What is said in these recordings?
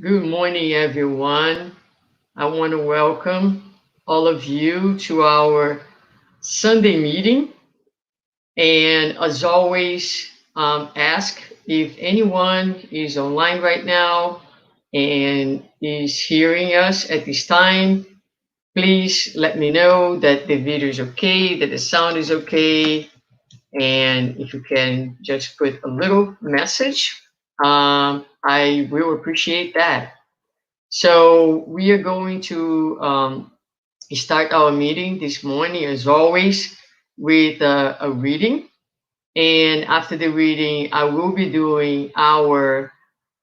Good morning, everyone. I want to welcome all of you to our Sunday meeting. And as always, ask if anyone is online right now and is hearing us at this time. Please let me know that the video is okay, that the sound is okay, and if you can just put a little message, I will appreciate that. So we are going to start our meeting this morning, as always, with a reading. And after the reading, I will be doing our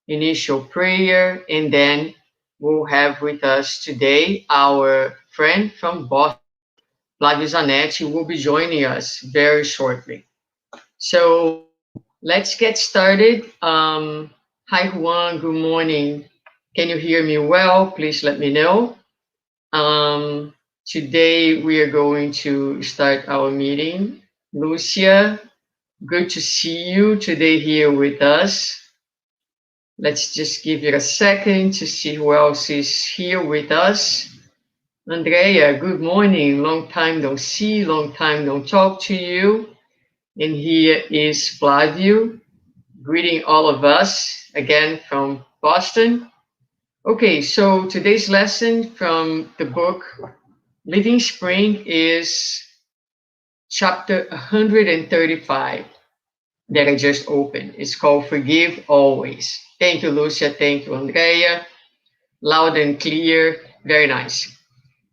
initial prayer, and then we'll have with us today our friend from Boston, Flavio Zanetti, will be joining us very shortly. So let's get started. Hi, Juan. Good morning. Can you hear me well? Please let me know. Um, Today we are going to start our meeting. Lucia, good to see you today here with us. Let's just give it a second to see who else is here with us. Andrea, good morning. Long time don't see, long time don't talk to you. And here is Flavio, greeting all of us again from Boston. Okay, so today's lesson from the book Living Spring is chapter 135 that I just opened. It's called Forgive Always. Thank you, Lucia. Thank you, Andrea. Loud and clear. Very nice.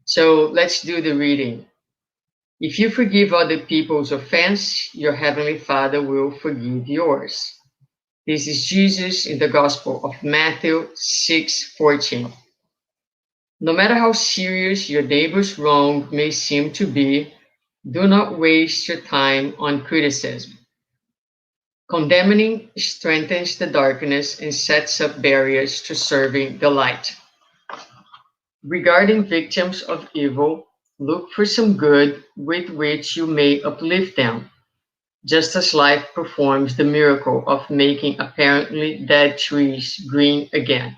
So let's do the reading. If you forgive other people's offense, your heavenly Father will forgive yours. This is Jesus in the Gospel of Matthew 6:14. No matter how serious your neighbor's wrong may seem to be, do not waste your time on criticism. Condemning strengthens the darkness and sets up barriers to serving the light. Regarding victims of evil, look for some good with which you may uplift them, just as life performs the miracle of making apparently dead trees green again.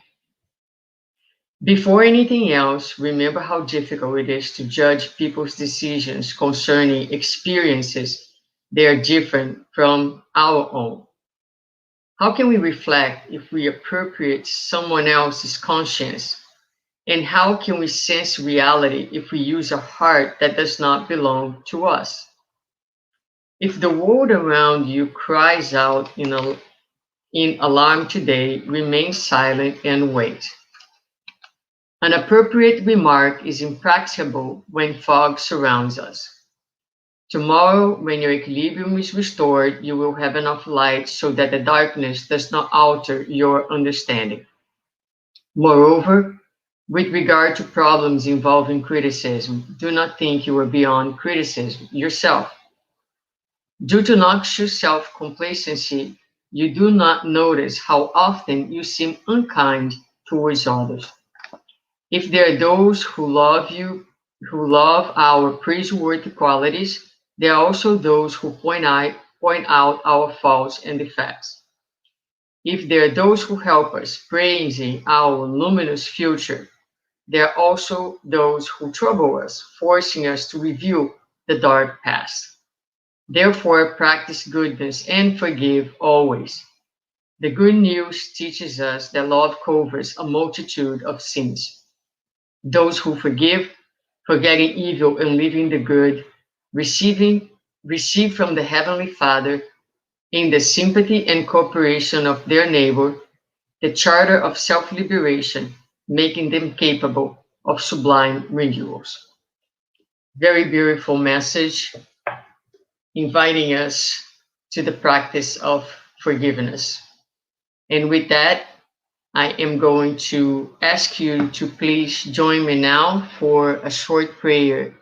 Before anything else, remember how difficult it is to judge people's decisions concerning experiences they are different from our own. How can we reflect if we appropriate someone else's conscience? And how can we sense reality if we use a heart that does not belong to us? If the world around you cries out in alarm today, remain silent and wait. An appropriate remark is impracticable when fog surrounds us. Tomorrow, when your equilibrium is restored, you will have enough light so that the darkness does not alter your understanding. Moreover, with regard to problems involving criticism, do not think you are beyond criticism yourself. Due to noxious self complacency, you do not notice how often you seem unkind towards others. If there are those who love you, who love our praiseworthy qualities, there are also those who point out our faults and defects. If there are those who help us praising our luminous future, there are also those who trouble us, forcing us to review the dark past. Therefore, practice goodness and forgive always. The good news teaches us that love covers a multitude of sins. Those who forgive, forgetting evil and living the good, receiving receive from the Heavenly Father, in the sympathy and cooperation of their neighbor, the charter of self-liberation, making them capable of sublime renewals. Very beautiful message, inviting us to the practice of forgiveness. And with that, I am going to ask you to please join me now for a short prayer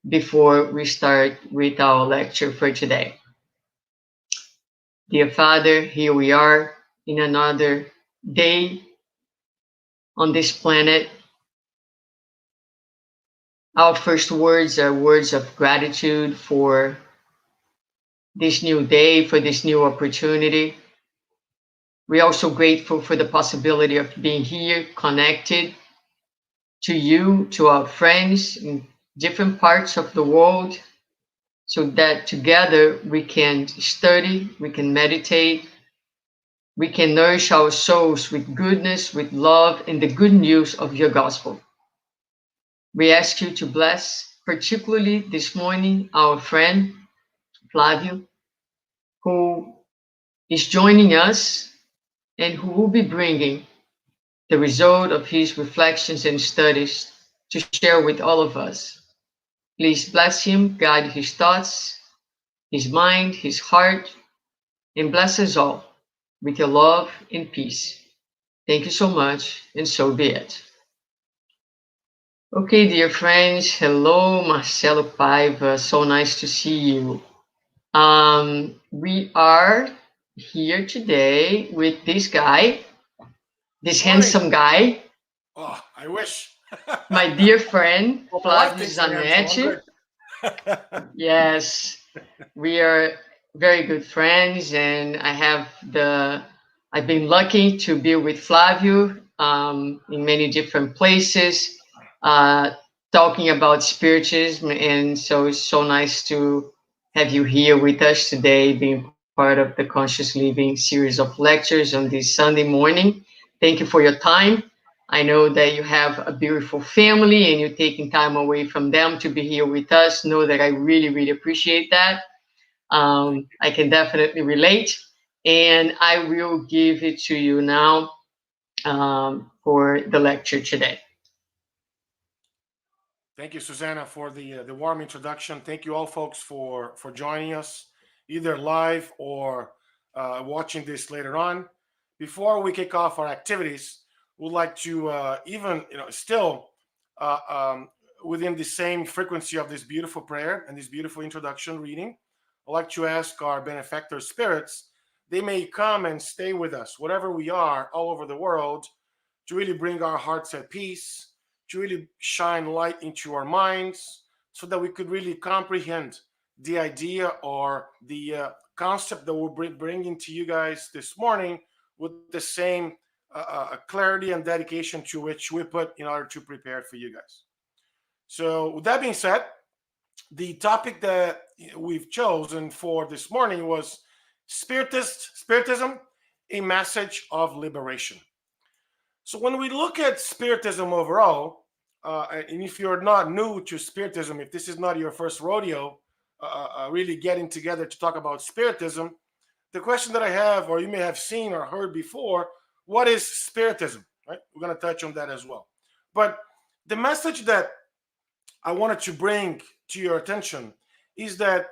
before we start with our lecture for today. Dear Father, here we are in another day on this planet. Our first words are words of gratitude for this new day, for this new opportunity. We're also grateful for the possibility of being here, connected to you, to our friends in different parts of the world, so that together we can study, we can meditate, we can nourish our souls with goodness, with love, and the good news of your gospel. We ask you to bless, particularly this morning, our friend Flavio, who is joining us and who will be bringing the result of his reflections and studies to share with all of us. Please bless him, guide his thoughts, his mind, his heart, and bless us all with your love and peace. Thank you so much, and so be it. Okay, dear friends. Hello, Marcelo Paiva. So nice to see you. We are here today with this guy, Good this morning. handsome guy, Oh, I wish. my dear friend Well, my wife Flavio thinks I'm handsome. I'm Zanetti. good. Yes, we are very good friends, and I've been lucky to be with Flavio in many different places, uh, talking about spiritism, and so it's so nice to have you here with us today, being part of the Conscious Living series of lectures on this Sunday morning. Thank you for your time. I know that you have a beautiful family and you're taking time away from them to be here with us. Know that I really, really appreciate that. Thank you. I can definitely relate. And I will give it to you now for the lecture today. Thank you, Susanna, for the warm introduction. Thank you all, folks, for joining us, either live or watching this later on. Before we kick off our activities, we'd like to even still uh, um, within the same frequency of this beautiful prayer and this beautiful introduction reading, I'd like to ask our benefactor spirits. They may come and stay with us, wherever we are, all over the world, to really bring our hearts at peace, to really shine light into our minds, so that we could really comprehend the idea or the concept that we're bringing to you guys this morning with the same clarity and dedication to which we put in order to prepare for you guys. So, with that being said, the topic that we've chosen for this morning was Spiritism, a message of liberation. So when we look at Spiritism overall, and if you're not new to Spiritism, if this is not your first rodeo, really getting together to talk about Spiritism, the question that I have, or you may have seen or heard before, what is Spiritism? Right? We're going to touch on that as well. But the message that I wanted to bring to your attention is that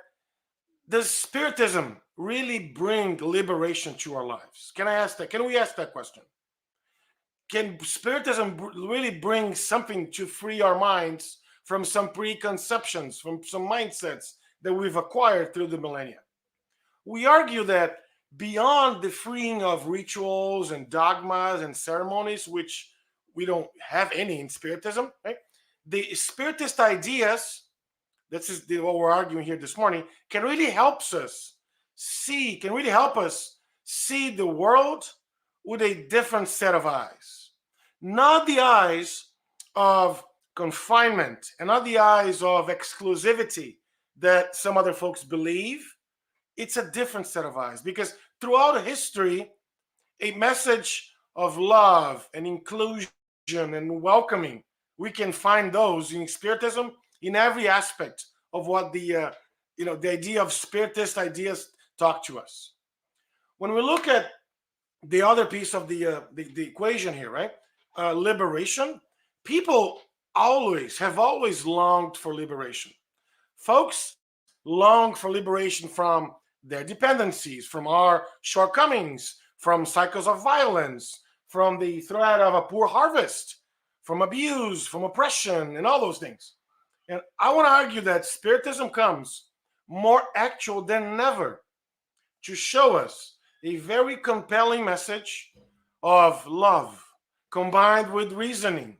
does Spiritism really bring liberation to our lives? Can I ask that? Can we ask that question? Can Spiritism really bring something to free our minds from some preconceptions, from some mindsets that we've acquired through the millennia? We argue that beyond the freeing of rituals and dogmas and ceremonies, which we don't have any in Spiritism, right? The Spiritist ideas, this is what we're arguing here this morning, can really help us see the world with a different set of eyes. Not the eyes of confinement and not the eyes of exclusivity that some other folks believe. It's a different set of eyes because throughout history, a message of love and inclusion and welcoming, we can find those in Spiritism in every aspect of what the idea of Spiritist ideas talk to us. When we look at the other piece of the equation here, right? Liberation. People have always longed for liberation. Folks long for liberation from their dependencies, from our shortcomings, from cycles of violence, from the threat of a poor harvest, from abuse, from oppression, and all those things. And I want to argue that Spiritism comes more actual than ever to show us a very compelling message of love combined with reasoning,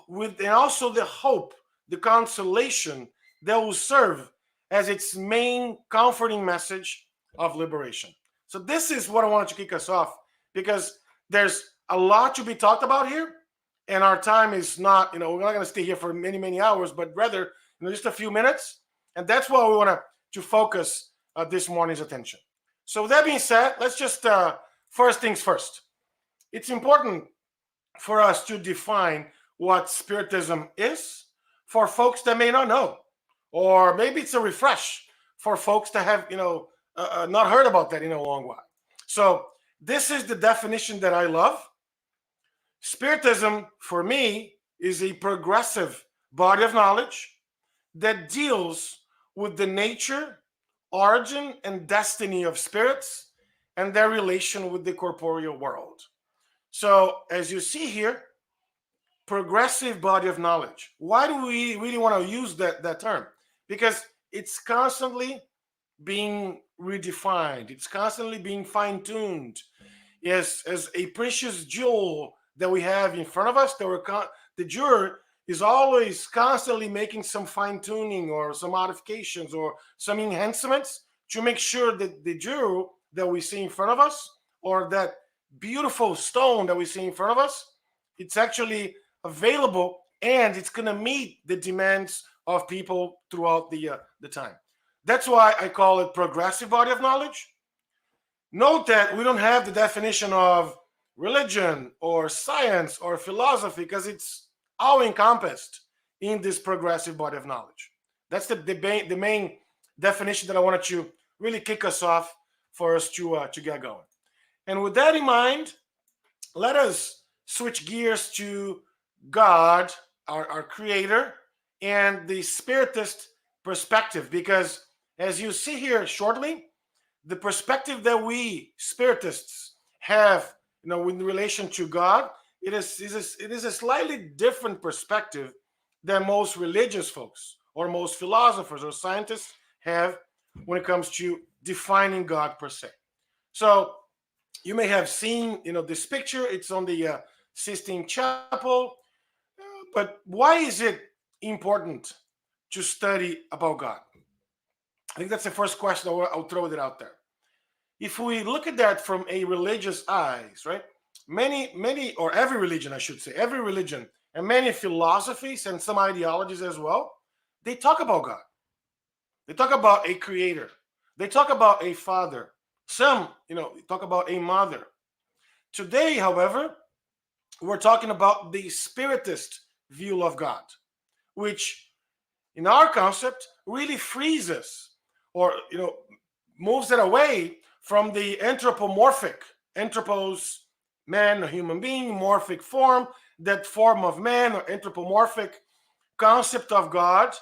with and also the hope, the consolation that will serve as its main comforting message of liberation. So this is what I wanted to kick us off because there's a lot to be talked about here, and our time is not, we're not going to stay here for many, many hours, but rather, just a few minutes. And that's why we want to focus this morning's attention. So with that being said, let's just, first things first. It's important for us to define what Spiritism is for folks that may not know, or maybe it's a refresh for folks that have, not heard about that in a long while. So this is the definition that I love. Spiritism, for me, is a progressive body of knowledge that deals with the nature, origin, and destiny of spirits and their relation with the corporeal world. So, as you see here, progressive body of knowledge. Why do we really want to use that term? Because it's constantly being redefined, it's constantly being fine tuned. Yes, as a precious jewel that we have in front of us, the juror is always constantly making some fine tuning or some modifications or some enhancements to make sure that the jewel that we see in front of us, or that beautiful stone that we see in front of us, it's actually available and it's going to meet the demands of people throughout the time. That's why I call it progressive body of knowledge. Note that we don't have the definition of religion or science or philosophy, because it's all encompassed in this progressive body of knowledge. That's the main definition that I wanted to really kick us off for us to get going. And with that in mind, let us switch gears to God, our creator, and the spiritist perspective, because as you see here shortly, the perspective that we spiritists have, in relation to God, it is a slightly different perspective than most religious folks or most philosophers or scientists have when it comes to defining God per se. So you may have seen, this picture. It's on the Sistine Chapel. But why is it important to study about God? I think that's the first question. I'll throw it out there. If we look at that from a religious eyes, right? Many, or every religion, I should say, every religion and many philosophies and some ideologies as well, they talk about God. They talk about a creator. They talk about a father. Some, talk about a mother. Today, however, we're talking about the spiritist view of God, which in our concept really frees us, or moves it away from the anthropomorphic, anthropos, man, a human being, morphic form, that form of man, or anthropomorphic concept of God,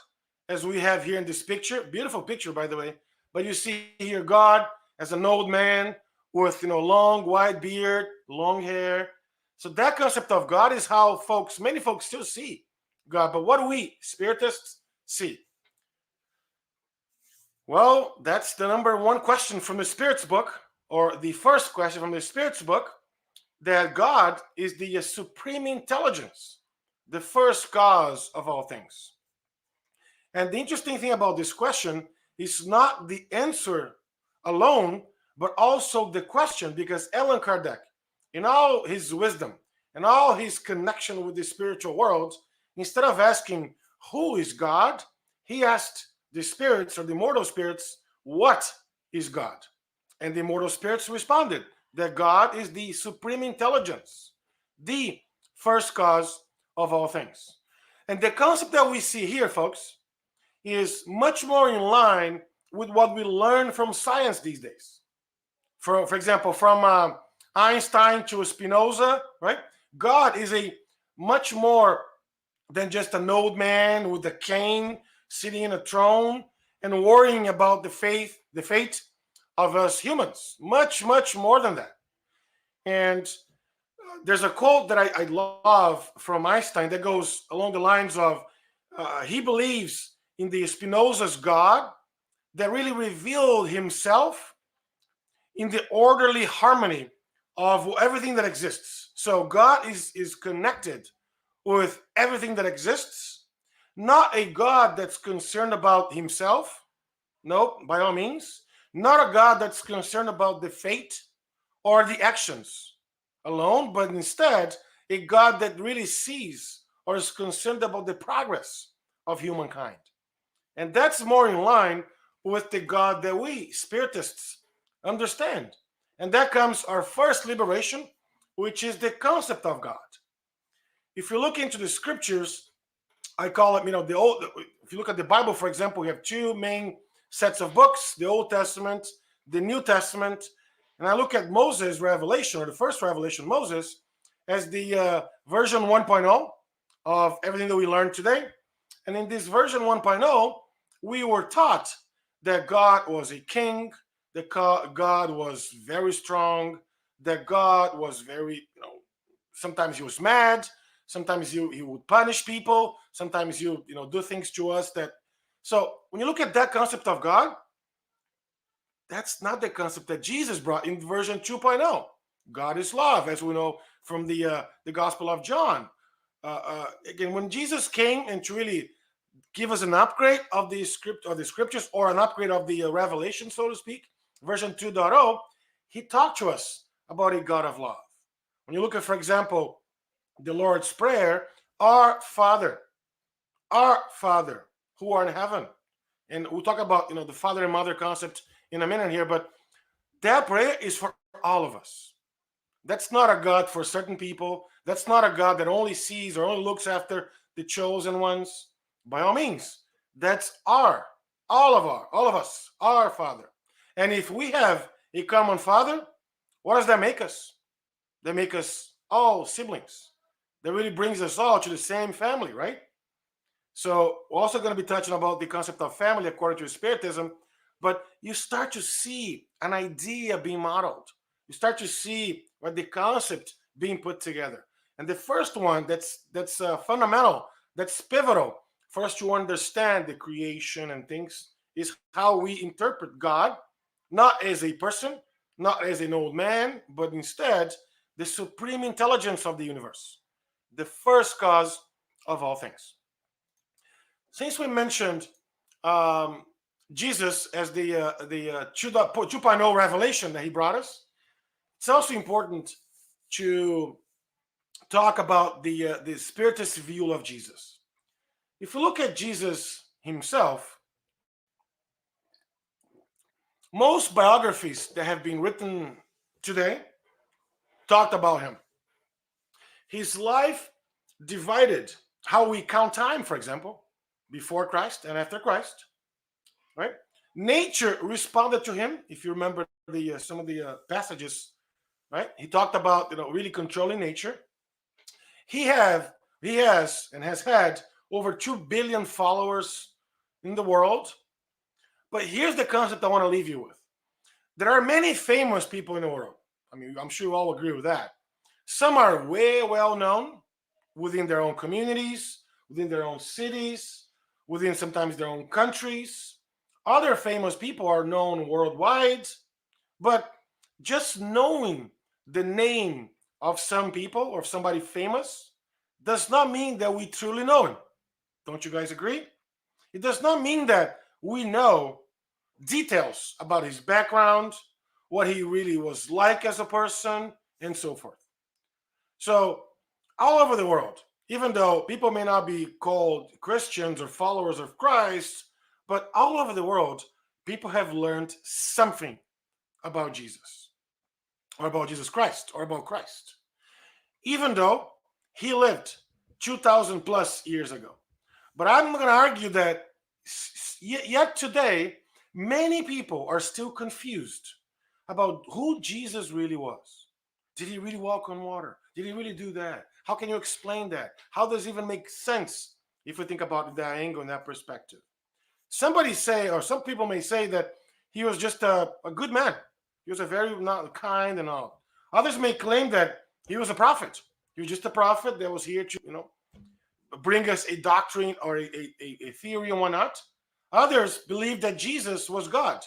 as we have here in this picture. Beautiful picture, by the way. But you see here God as an old man with long white beard, long hair. So that concept of God is how many folks still see God. But what do we spiritists see? Well, that's the number one question from the Spirit's book, or the first question from the Spirit's book, that God is the supreme intelligence, the first cause of all things. And the interesting thing about this question is not the answer alone, but also the question, because Allan Kardec, in all his wisdom and all his connection with the spiritual world, instead of asking who is God, he asked the spirits, or the mortal spirits, what is God? And the mortal spirits responded that God is the supreme intelligence, the first cause of all things. And the concept that we see here, folks, is much more in line with what we learn from science these days. For example, from Einstein to Spinoza, right? God is a much more than just an old man with a cane sitting in a throne and worrying about the fate of us humans. Much, much more than that. And there's a quote that I love from Einstein that goes along the lines of, he believes in the Spinoza's God that really revealed himself in the orderly harmony of everything that exists. So God is connected with everything that exists, not a God that's concerned about himself. No, by all means. Not a God that's concerned about the fate or the actions alone, but instead a God that really sees or is concerned about the progress of humankind. And that's more in line with the God that we, Spiritists, understand. And that comes our first liberation, which is the concept of God. If you look into the scriptures, I call it, the old. If you look at the Bible, for example, we have two main sets of books: the Old Testament, the New Testament. And I look at Moses' revelation, or the first revelation, Moses, as the version 1.0 of everything that we learned today. And in this version 1.0, we were taught that God was a king, that God was very strong, that God was very, sometimes he was mad, sometimes he would punish people, sometimes do things to us that. So when you look at that concept of God, that's not the concept that Jesus brought in version 2.0. God is love, as we know from the Gospel of John. Again, when Jesus came and to really give us an upgrade of the scriptures, or an upgrade of the revelation, so to speak, version 2.0, he talked to us about a God of love. When you look at, for example, the Lord's Prayer, our Father who are in heaven. And we'll talk about the father and mother concept in a minute here, but that prayer is for all of us. That's not a God for certain people. That's not a God that only sees or only looks after the chosen ones. By all means, that's all of us, our Father. And if we have a common Father, what does that make us? That make us all siblings. That really brings us all to the same family, right? So we're also going to be touching about the concept of family according to Spiritism, but you start to see an idea being modeled. You start to see what the concept being put together. And the first one that's fundamental, that's pivotal for us to understand the creation and things is how we interpret God, not as a person, not as an old man, but instead the supreme intelligence of the universe, the first cause of all things. Since we mentioned um, Jesus as the 2.0 revelation that he brought us, it's also important to talk about the Spiritist view of Jesus. If you look at Jesus himself, most biographies that have been written today talked about him. His life divided how we count time, for example, before Christ and after Christ, right? Nature responded to him. If you remember some of the passages, right? He talked about really controlling nature. He have he has and has had over 2 billion followers in the world. But here's the concept I want to leave you with. There are many famous people in the world. I mean, I'm sure you all agree with that. Some are way well known within their own communities, within their own cities, within sometimes their own countries. Other famous people are known worldwide, but just knowing the name of some people or somebody famous does not mean that we truly know him. Don't you guys agree? It does not mean that we know details about his background, what he really was like as a person, and so forth. So, all over the world, even though people may not be called Christians or followers of Christ, but all over the world, people have learned something about Jesus, or about Jesus Christ, or about Christ, even though he lived 2,000 plus years ago. But I'm going to argue that yet today, many people are still confused about who Jesus really was. Did he really walk on water? Did he really do that? How can you explain that? How does it even make sense if we think about that angle and that perspective? Somebody say, or some people may say that he was just a good man. He was a very not kind and all. Others may claim that he was a prophet. He was just a prophet that was here to, bring us a doctrine or a theory and whatnot. Others believe that Jesus was God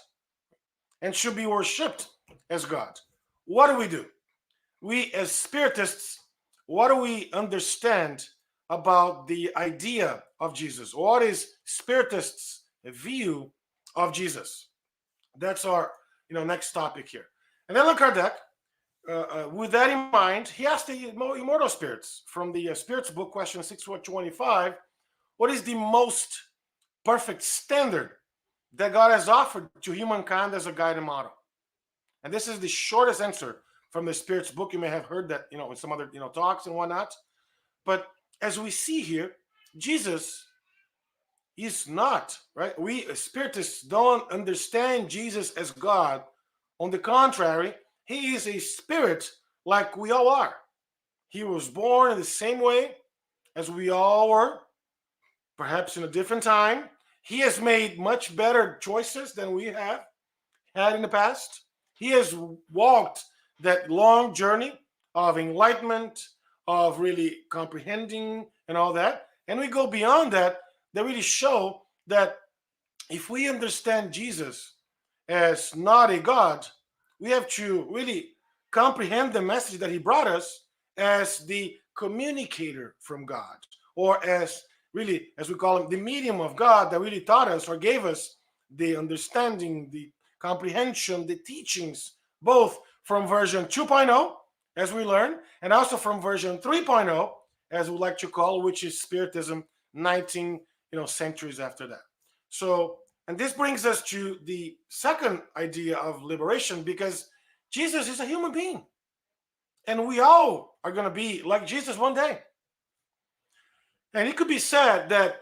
and should be worshipped as God. What do we do? We, as Spiritists, what do we understand about the idea of Jesus? What is Spiritists' view of Jesus? That's our next topic here. And Allan Kardec with that in mind, he asked the immortal spirits from the Spirits book, question 625, what is the most perfect standard that God has offered to humankind as a guide and model? And this is the shortest answer from the Spirits book. You may have heard that, in some other, talks and whatnot. But as we see here, Jesus is not, right? We Spiritists don't understand Jesus as God. On the contrary, he is a spirit like we all are. He was born in the same way as we all were, perhaps in a different time. He has made much better choices than we have had in the past. He has walked that long journey of enlightenment, of really comprehending and all that. And we go beyond that, that really show that if we understand Jesus as not a God, we have to really comprehend the message that he brought us as the communicator from God, or as really, as we call him, the medium of God that really taught us or gave us the understanding, the comprehension, the teachings, both from version 2.0, as we learn, and also from version 3.0, as we like to call, which is Spiritism 19 centuries after that. So, and this brings us to the second idea of liberation, because Jesus is a human being. And we all are going to be like Jesus one day. And it could be said that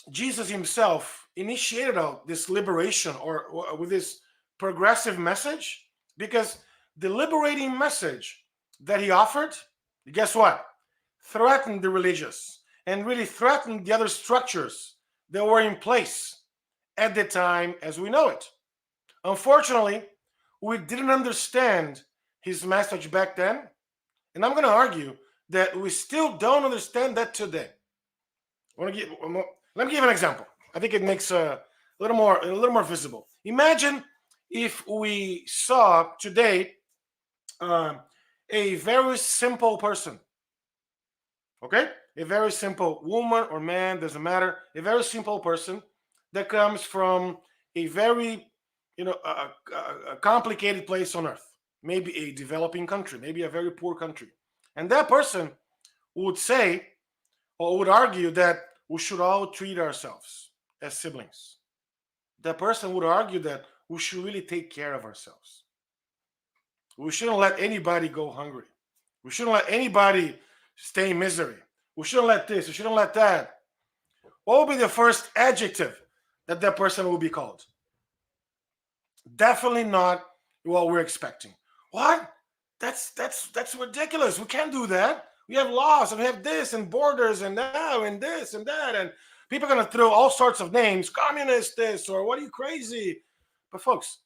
Jesus himself initiated out this liberation, or with this progressive message, because the liberating message that he offered, guess what? Threatened the religious and really threatened the other structures that were in place at the time as we know it. Unfortunately, we didn't understand his message back then, and I'm going to argue that we still don't understand that today. Let me give an example. I think it makes a little more visible. Imagine if we saw today uh, a very simple person, okay, a very simple woman or man, doesn't matter, a very simple person that comes from a very a complicated place on earth, maybe a developing country, maybe a very poor country, and that person would say or would argue that we should all treat ourselves as siblings. That person would argue that we should really take care of ourselves. We shouldn't let anybody go hungry. We shouldn't let anybody stay in misery. We shouldn't let this, we shouldn't let that. What will be the first adjective that person will be called? Definitely not what we're expecting. What? That's ridiculous. We can't do that. We have laws and we have this and borders and now and this and that, and people are gonna throw all sorts of names, communist this, or what are you crazy? But folks,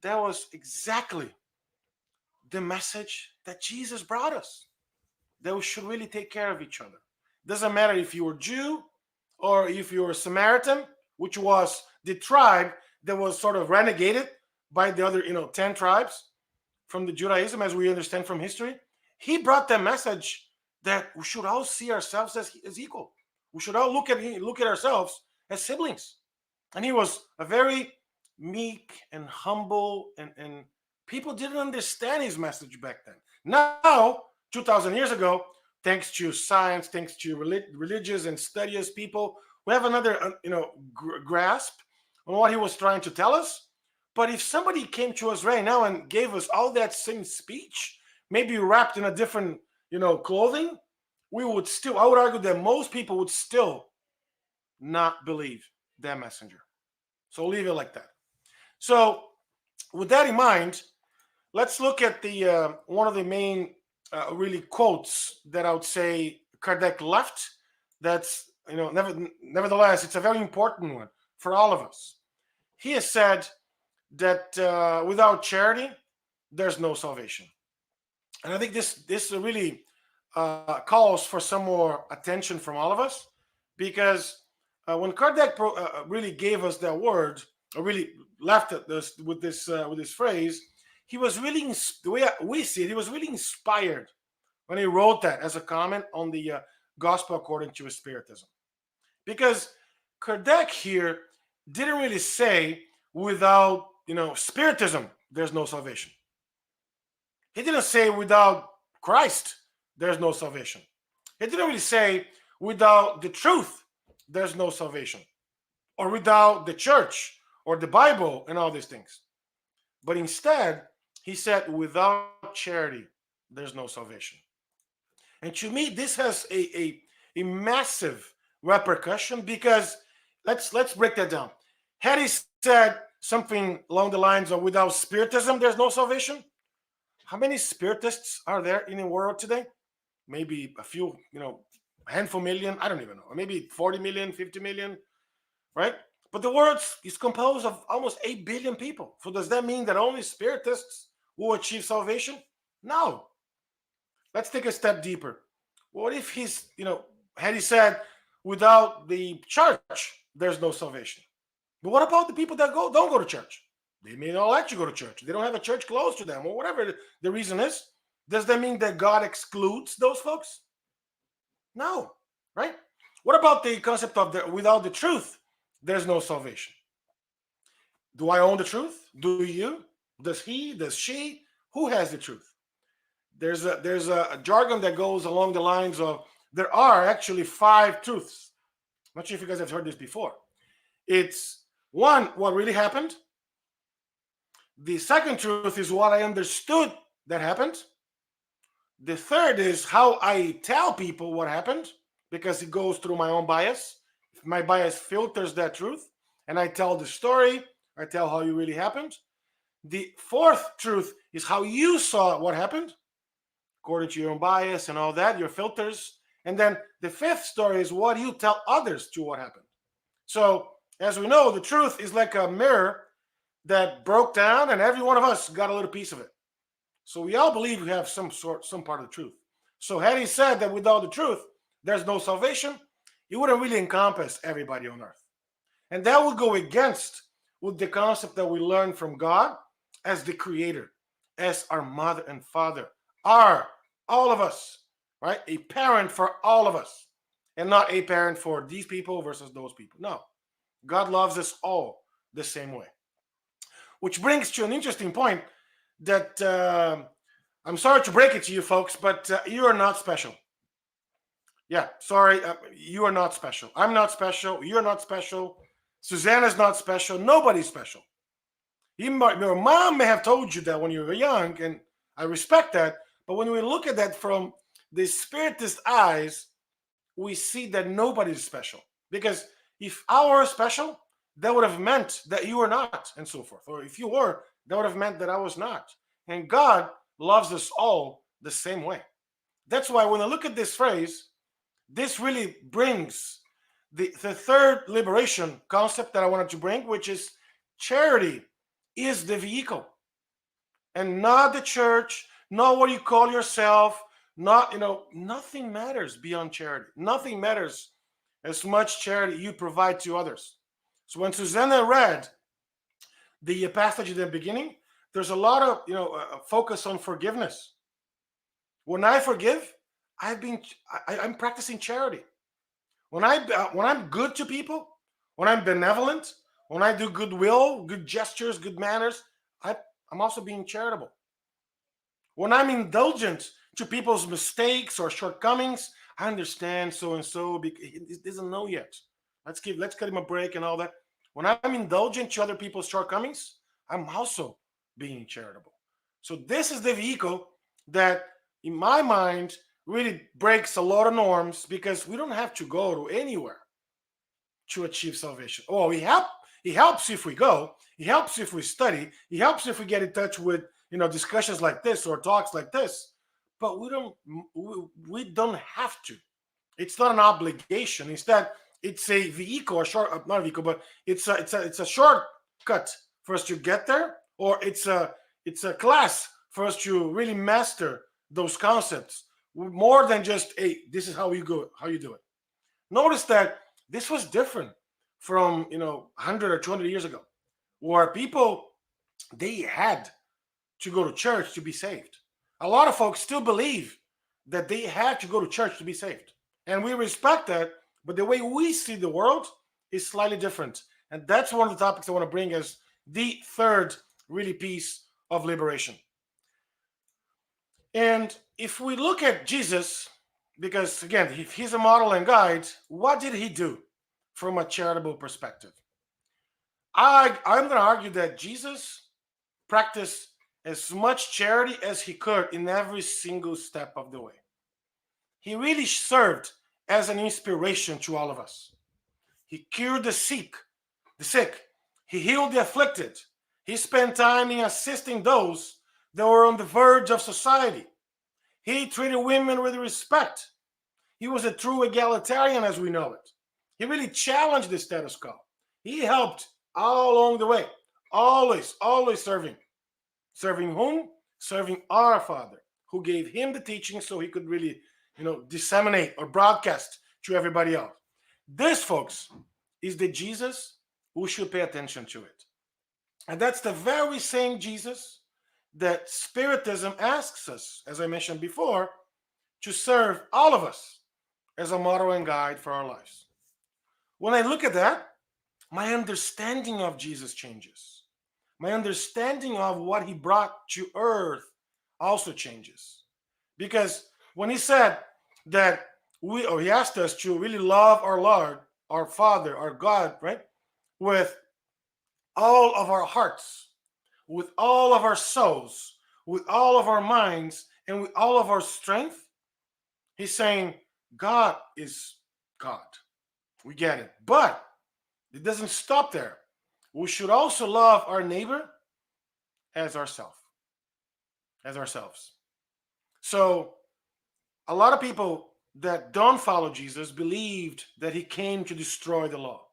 that was exactly the message that Jesus brought us. That we should really take care of each other. Doesn't matter if you were Jew or if you were Samaritan, which was the tribe that was sort of renegated by the other 10 tribes from the Judaism, as we understand from history. He brought the message that we should all see ourselves as equal. We should all look at ourselves as siblings. And he was a very meek and humble, and people didn't understand his message back then. Now, 2,000 years ago, thanks to science, thanks to religious and studious people, we have another grasp on what he was trying to tell us. But if somebody came to us right now and gave us all that same speech, maybe wrapped in a different clothing, I would argue that most people would still not believe that messenger. So leave it like that. So with that in mind, let's look at the one of the main really quotes that I would say Kardec left. That's nevertheless, it's a very important one for all of us. He has said that without charity, there's no salvation, and I think this really calls for some more attention from all of us, because when Kardec really gave us that word, or really left us with this phrase, he was really, the way we see it, he was really inspired when he wrote that as a comment on the Gospel according to Spiritism, because Kardec here didn't really say without Spiritism there's no salvation. He didn't say without Christ, there's no salvation. He didn't really say without the truth, there's no salvation, or without the church or the Bible and all these things. But instead, he said, without charity, there's no salvation. And to me, this has a massive repercussion because let's break that down. Had he said something along the lines of without spiritism, there's no salvation. How many spiritists are there in the world today? Maybe a few, handful million. I don't even know. Or maybe 40 million, 50 million, right? But the world is composed of almost 8 billion people. So does that mean that only spiritists will achieve salvation? No. Let's take a step deeper. What if had he said, without the church, there's no salvation? But what about the people that don't go to church? They may not like to go to church. They don't have a church close to them, or whatever the reason is. Does that mean that God excludes those folks? No, right? What about the concept of without the truth, there's no salvation? Do I own the truth? Do you? Does he? Does she? Who has the truth? There's a jargon that goes along the lines of there are actually 5 truths. I'm not sure if you guys have heard this before. It's one, what really happened. The second truth is what I understood that happened. The third is how I tell people what happened because it goes through my own bias. If my bias filters that truth and I tell the story, I tell how it really happened. The fourth truth is how you saw what happened according to your own bias and all that, your filters. And then the fifth story is what you tell others to what happened. So, as we know, the truth is like a mirror that broke down, and every one of us got a little piece of it. So we all believe we have some part of the truth. So had he said that without the truth, there's no salvation, he wouldn't really encompass everybody on earth. And that would go against with the concept that we learn from God as the creator, as our mother and father are, all of us, right? A parent for all of us, and not a parent for these people versus those people. No, God loves us all the same way. Which brings to an interesting point that I'm sorry to break it to you folks, but you are not special. Yeah, sorry, you are not special. I'm not special. You're not special. Susanna's not special. Nobody's special. Your mom may have told you that when you were young, and I respect that. But when we look at that from the spiritist eyes, we see that nobody's special. Because if I were special, that would have meant that you were not, and so forth. Or if you were, that would have meant that I was not. And God loves us all the same way. That's why when I look at this phrase, this really brings the third liberation concept that I wanted to bring, which is charity is the vehicle and not the church, not what you call yourself, not, nothing matters beyond charity. Nothing matters as much charity you provide to others. So when Susanna read the passage at the beginning, there's a lot of, focus on forgiveness. When I forgive, I'm practicing charity. When I'm good to people, when I'm benevolent, when I do goodwill, good gestures, good manners, I'm also being charitable. When I'm indulgent to people's mistakes or shortcomings, I understand so and so he doesn't know yet. Let's cut him a break and all that. When I'm indulgent to other people's shortcomings, I'm also being charitable. So this is the vehicle that, in my mind, really breaks a lot of norms because we don't have to go to anywhere to achieve salvation. Oh, he helps if we go. He helps if we study. He helps if we get in touch with discussions like this or talks like this. But we don't have to. It's not an obligation. Instead, it's a vehicle, not a vehicle, but it's a shortcut for us to get there, or it's a class for us to really master those concepts more than just this is how you do it. Notice that this was different from 100 or 200 years ago, where people they had to go to church to be saved. A lot of folks still believe that they had to go to church to be saved, and we respect that. But the way we see the world is slightly different, and that's one of the topics I want to bring as the third really piece of liberation. And if we look at Jesus, because again, if he's a model and guide, what did he do from a charitable perspective? I'm going to argue that Jesus practiced as much charity as he could in every single step of the way. He really served as an inspiration to all of us. He cured the sick. He healed the afflicted. He spent time in assisting those that were on the verge of society. He treated women with respect. He was a true egalitarian as we know it. He really challenged the status quo. He helped all along the way, always, always serving. Serving whom? Serving our Father, who gave him the teaching so he could really, disseminate or broadcast to everybody else. This, folks, is the Jesus who should pay attention to it. And that's the very same Jesus that Spiritism asks us, as I mentioned before, to serve all of us as a model and guide for our lives. When I look at that, my understanding of Jesus changes. My understanding of what he brought to earth also changes. Because when he said that he asked us to really love our Lord, our Father, our God, right, with all of our hearts, with all of our souls, with all of our minds, and with all of our strength, he's saying God is God. We get it. But it doesn't stop there. We should also love our neighbor as ourselves. As ourselves. So a lot of people that don't follow Jesus believed that he came to destroy the law.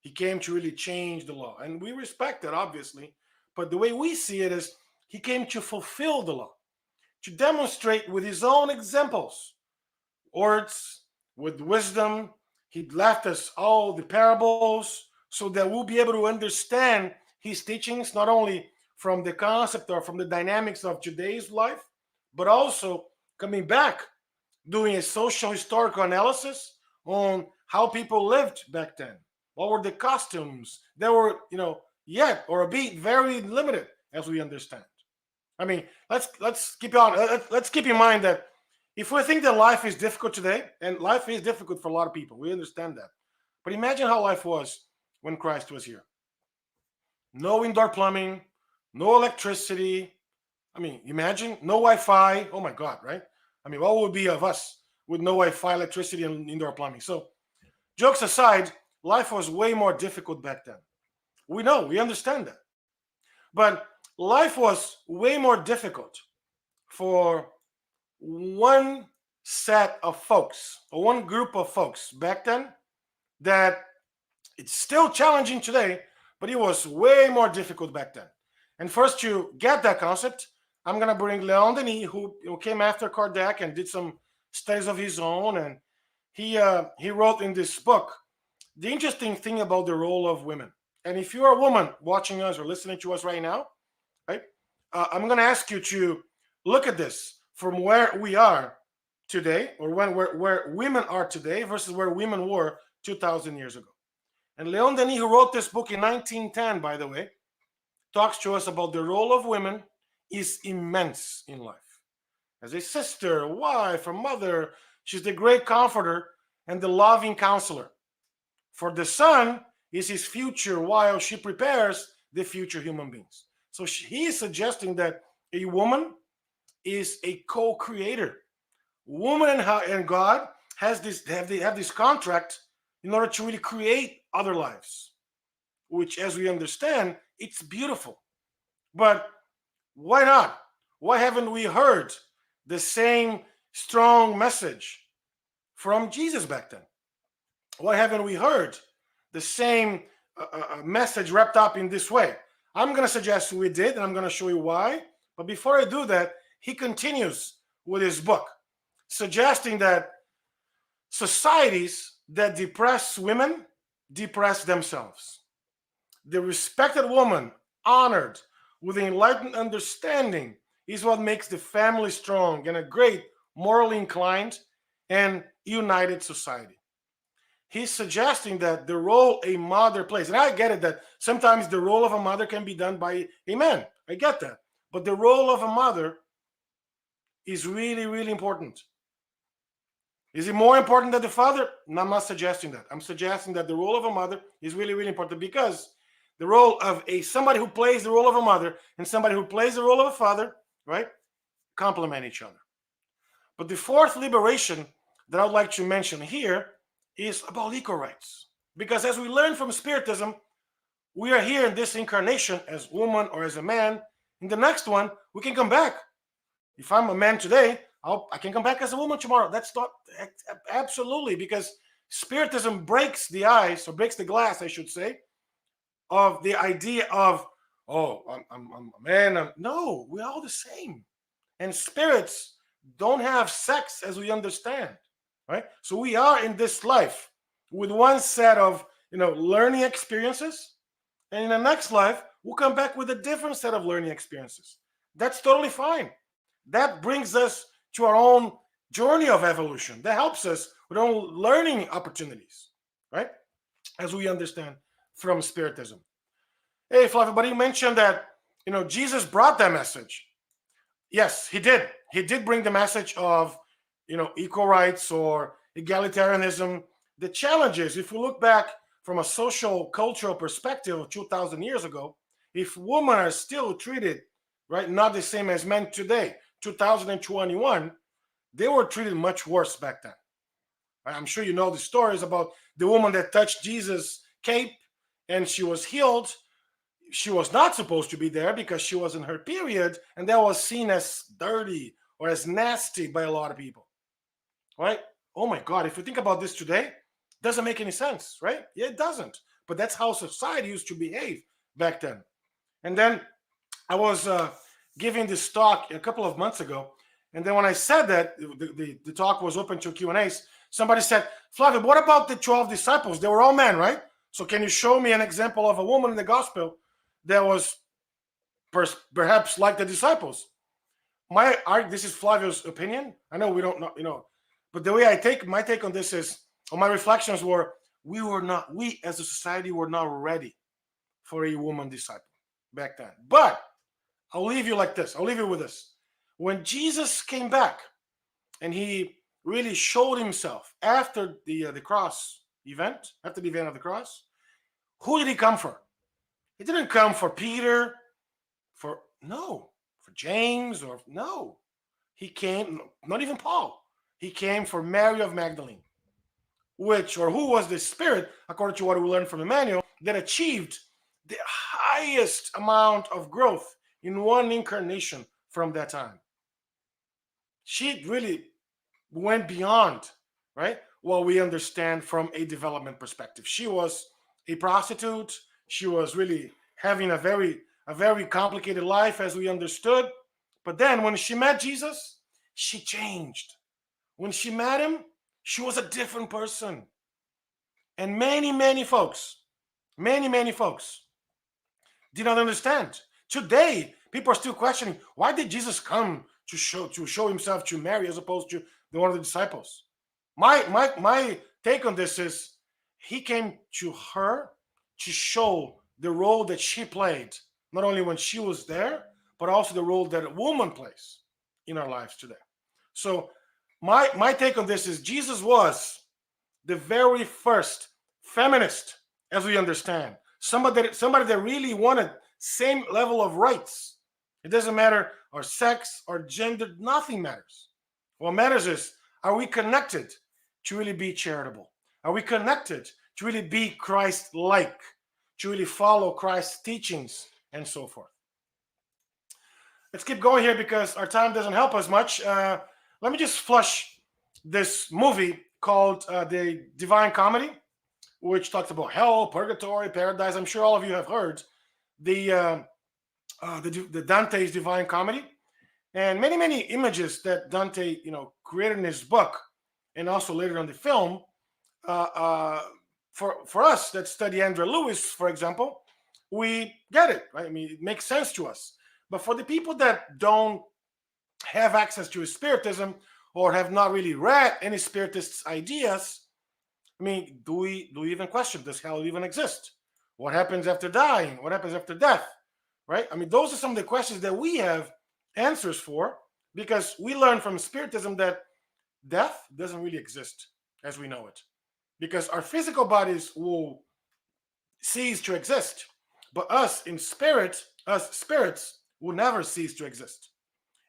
He came to really change the law. And we respect that, obviously. But the way we see it is he came to fulfill the law, to demonstrate with his own examples, words, with wisdom. He left us all the parables so that we'll be able to understand his teachings, not only from the concept or from the dynamics of today's life, but also coming back, doing a social historical analysis on how people lived back then. What were the costumes? They were, yet or a bit very limited as we understand. I mean, let's keep on. Let's keep in mind that if we think that life is difficult today, and life is difficult for a lot of people, we understand that. But imagine how life was when Christ was here. No indoor plumbing, no electricity. I mean, imagine no Wi-Fi. Oh my God, right? I mean, what would be of us with no Wi-Fi, electricity, and indoor plumbing? So, jokes aside, life was way more difficult back then. We know, we understand that. But life was way more difficult for one set of folks, or one group of folks back then, that it's still challenging today, but it was way more difficult back then. And first, to get that concept, I'm going to bring Leon Denis, who came after Kardec and did some studies of his own. And he wrote in this book the interesting thing about the role of women. And if you're a woman watching us or listening to us right now, right, I'm going to ask you to look at this from where we are today, or where women are today versus where women were 2,000 years ago. And Leon Denis, who wrote this book in 1910, by the way, talks to us about the role of women is immense in life. As a sister, a wife, a mother, she's the great comforter and the loving counselor. For the son is his future while she prepares the future human beings. So he is suggesting that a woman is a co-creator. Woman and God have this contract in order to really create other lives, which, as we understand, it's beautiful. But why not? Why haven't we heard the same strong message from Jesus back then? Why haven't we heard the same message wrapped up in this way? I'm going to suggest we did, and I'm going to show you why. But before I do that, he continues with his book, suggesting that societies that depress women depress themselves. The respected woman, honored with enlightened understanding, is what makes the family strong and a great morally inclined and united society. He's suggesting that the role a mother plays, and I get it that sometimes the role of a mother can be done by a man. I get that. But the role of a mother is really, really important. Is it more important than the father? No, I'm not suggesting that. I'm suggesting that the role of a mother is really, really important, because the role of somebody who plays the role of a mother and somebody who plays the role of a father, right, complement each other. But the fourth liberation that I'd like to mention here is about equal rights. Because as we learn from Spiritism, we are here in this incarnation as woman or as a man. In the next one, we can come back. If I'm a man today, I can come back as a woman tomorrow. That's not absolutely, because Spiritism breaks the ice, or breaks the glass, I should say, of the idea of, oh, I'm a man. No, we're all the same. And spirits don't have sex as we understand, right? So we are in this life with one set of, learning experiences, and in the next life we'll come back with a different set of learning experiences. That's totally fine. That brings us to our own journey of evolution. That helps us with our own learning opportunities, right? As we understand from Spiritism. Hey, Flavio, but you mentioned that Jesus brought that message. Yes, he did. He did bring the message of, equal rights or egalitarianism. The challenge is, if we look back from a social cultural perspective of 2,000 years ago, if women are still treated, right, not the same as men today, 2021, they were treated much worse back then. I'm sure you know the stories about the woman that touched Jesus' cape and she was healed. She was not supposed to be there because she was in her period, and that was seen as dirty or as nasty by a lot of people, right? Oh my God, if you think about this today, it doesn't make any sense, right? Yeah, it doesn't. But that's how society used to behave back then. And then I was giving this talk a couple of months ago, and then when I said that, the talk was open to Q&As, somebody said, Flavio, what about the 12 disciples? They were all men, right? So can you show me an example of a woman in the gospel that was perhaps like the disciples? This is Flavio's opinion. I know we don't know, but the way my take on this is, or my reflections were, we as a society were not ready for a woman disciple back then. But I'll leave you like this. I'll leave you with this. When Jesus came back and he really showed himself after the cross event, after the event of the cross, who did he come for? He didn't come for Peter, for James, or no. He came, not even Paul. He came for Mary of Magdalene, who was the spirit, according to what we learned from Emmanuel, that achieved the highest amount of growth in one incarnation from that time. She really went beyond, right, what we understand from a development perspective. She was a prostitute. She was really having a very complicated life as we understood. But then when she met Jesus, she changed. When she met him, she was a different person. And many folks did not understand. Today, people are still questioning, why did Jesus come to show himself to Mary as opposed to one of the disciples? My take on this is, he came to her to show the role that she played, not only when she was there, but also the role that a woman plays in our lives today. So my take on this is, Jesus was the very first feminist, as we understand. Somebody that really wanted same level of rights. It doesn't matter our sex or gender, nothing matters. What matters is, are we connected to really be charitable? Are we connected to really be Christ-like, to really follow Christ's teachings, and so forth? Let's keep going here because our time doesn't help us much. Let me just flush this movie called The Divine Comedy, which talks about hell, purgatory, paradise. I'm sure all of you have heard the Dante's Divine Comedy, and many images that Dante, created in his book, and also later on the film. For us that study Andrew Lewis, for example, we get it, right? I mean, it makes sense to us. But for the people that don't have access to Spiritism, or have not really read any Spiritist ideas, I mean, do we even question, does hell even exist? What happens after dying? What happens after death? Right? I mean, those are some of the questions that we have answers for, because we learn from Spiritism that death doesn't really exist as we know it, because our physical bodies will cease to exist, but us in spirit, us spirits, will never cease to exist.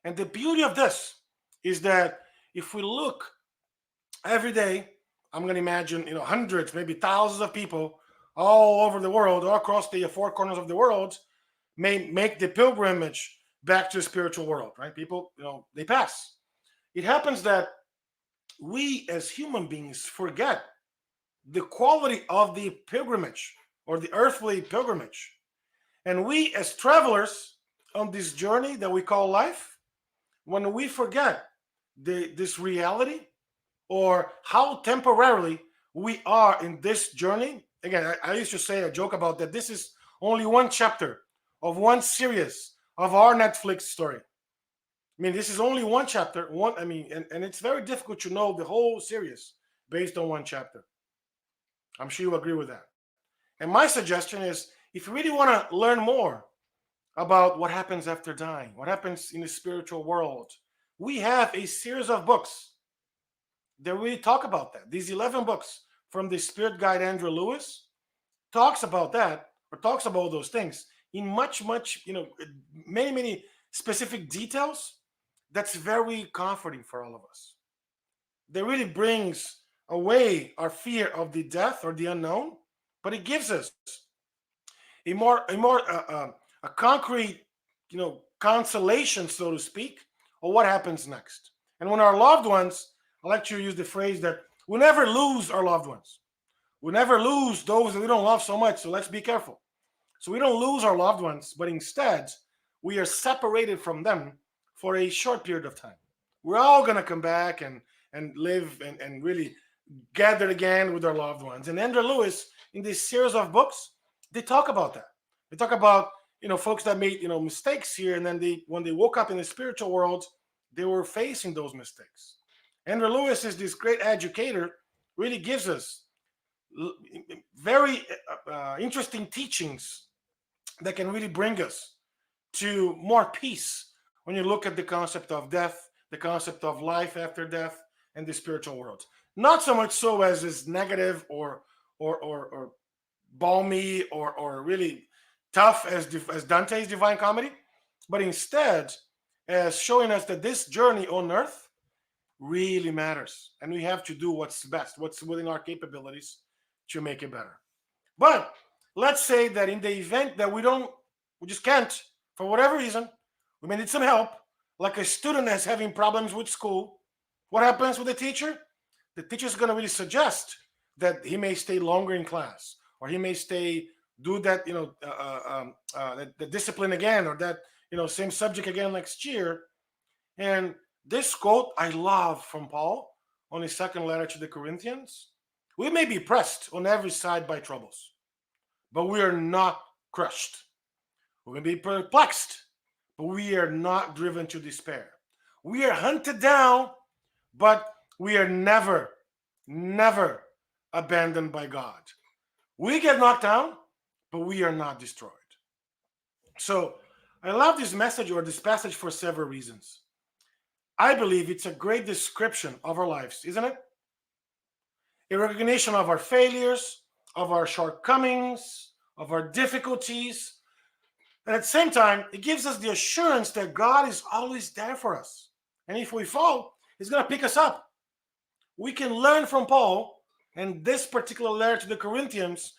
And the beauty of this is that if we look every day, I'm going to imagine, hundreds, maybe thousands of people all over the world, all across the four corners of the world, may make the pilgrimage back to the spiritual world, right? People, they pass. It happens that we as human beings forget the quality of the pilgrimage or the earthly pilgrimage. And we as travelers on this journey that we call life, when we forget this reality or how temporarily we are in this journey. Again, I used to say a joke about that. This is only one chapter of one series of our Netflix story. I mean, this is only one chapter. And it's very difficult to know the whole series based on one chapter. I'm sure you agree with that. And my suggestion is, if you really want to learn more about what happens after dying, what happens in the spiritual world, we have a series of books that really talk about that. These 11 books from the spirit guide Andrew Lewis talks about that, or talks about those things in much, many specific details. That's very comforting for all of us. That really brings away our fear of the death or the unknown, but it gives us a concrete, consolation, so to speak, of what happens next. And when our loved ones, I like to use the phrase that we never lose our loved ones. We never lose those that we don't love so much. So let's be careful. So we don't lose our loved ones, but instead we are separated from them for a short period of time. We're all gonna come back and live and really gather again with our loved ones. And Andrew Lewis, in this series of books, they talk about that. They talk about folks that made mistakes here, and then when they woke up in the spiritual world, they were facing those mistakes. Andrew Lewis is this great educator, really gives us very interesting teachings that can really bring us to more peace when you look at the concept of death, the concept of life after death, and the spiritual world. Not so much so as is negative or balmy or really tough as Dante's Divine Comedy, but instead as showing us that this journey on earth really matters, and we have to do what's best, what's within our capabilities to make it better. But let's say that in the event that we just can't, for whatever reason, we may need some help, like a student that's having problems with school. What happens with the teacher? The teacher is going to really suggest that he may stay longer in class, or he may stay do that, the discipline again, or that same subject again next year. And this quote I love from Paul on his second letter to the Corinthians: we may be pressed on every side by troubles, but we are not crushed. We may be perplexed, but we are not driven to despair. We are hunted down, but we are never abandoned by God. We get knocked down, but we are not destroyed. So I love this message or this passage for several reasons. I believe it's a great description of our lives, isn't it? A recognition of our failures, of our shortcomings, of our difficulties. And at the same time, it gives us the assurance that God is always there for us. And if we fall, He's going to pick us up. We can learn from Paul and this particular letter to the Corinthians,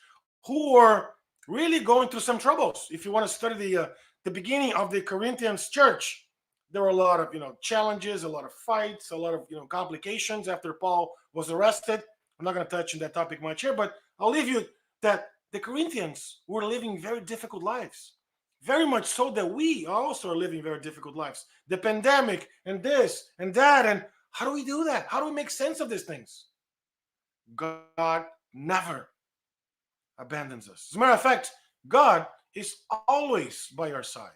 who were really going through some troubles. If you want to study the beginning of the Corinthians church, there were a lot of challenges, a lot of fights, a lot of complications after Paul was arrested. I'm not going to touch on that topic much here, but I'll leave you that the Corinthians were living very difficult lives. Very much so that we also are living very difficult lives. The pandemic and this and that. And how do we do that? How do we make sense of these things? God never abandons us. As a matter of fact, God is always by our side.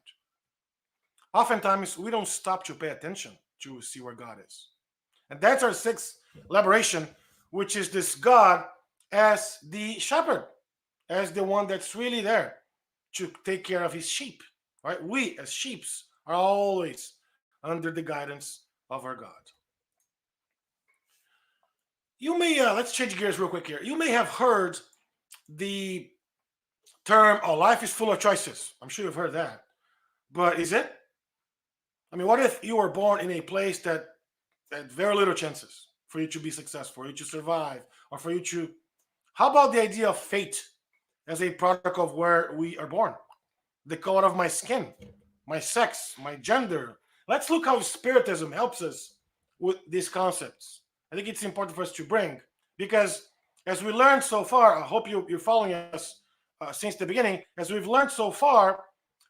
Oftentimes, we don't stop to pay attention to see where God is. And that's our sixth elaboration, which is this God as the shepherd, as the one that's really there to take care of his sheep. Right? We as sheep are always under the guidance of our God. You may, let's change gears real quick here. You may have heard the term, oh, life is full of choices. I'm sure you've heard that. But is it? I mean, what if you were born in a place that had very little chances for you to be successful, for you to survive, or for you to. How about the idea of fate as a product of where we are born? The color of my skin, my sex, my gender. Let's look how Spiritism helps us with these concepts. I think it's important for us to bring because as we learned so far, I hope you're following us since the beginning. As we've learned so far,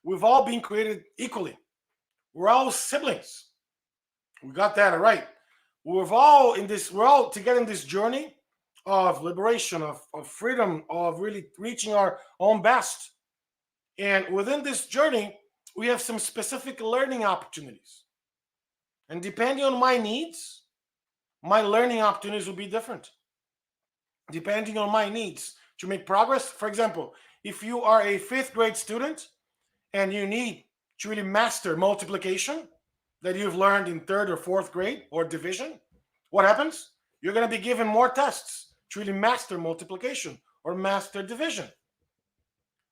we've all been created equally. We're all siblings. We got that right. We're all together in this journey of liberation, of freedom, of really reaching our own best. And within this journey, we have some specific learning opportunities. And depending on my needs, my learning opportunities will be different. Depending on my needs to make progress. For example, if you are a fifth grade student and you need to really master multiplication that you've learned in third or fourth grade or division, what happens? You're going to be given more tests to really master multiplication or master division.